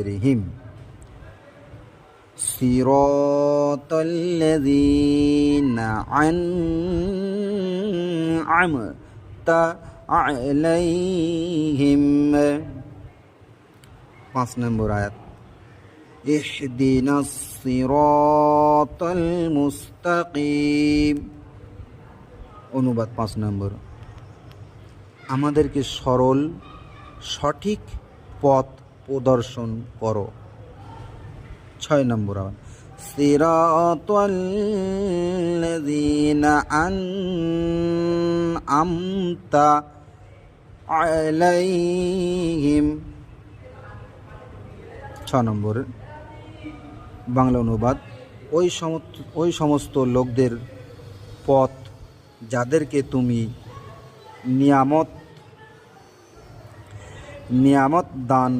Rhyme সিরাতাল্লাযীনা আন'আমতা আলাইহিম। 5 নম্বর আয়াত ইহদিনাস সিরাতাল মুস্তাকিম। অনুবাদ 5 নম্বর আমাদেরকে সরল সঠিক পথ প্রদর্শন করো। 6 নম্বর সিরাতাল্লাযীনা আন'আমতা আলাইহিম। 6 নম্বর বাংলা অনুবাদ ওই সমস্ত লোকদের পথ যাদেরকে তুমি নিয়ামত দান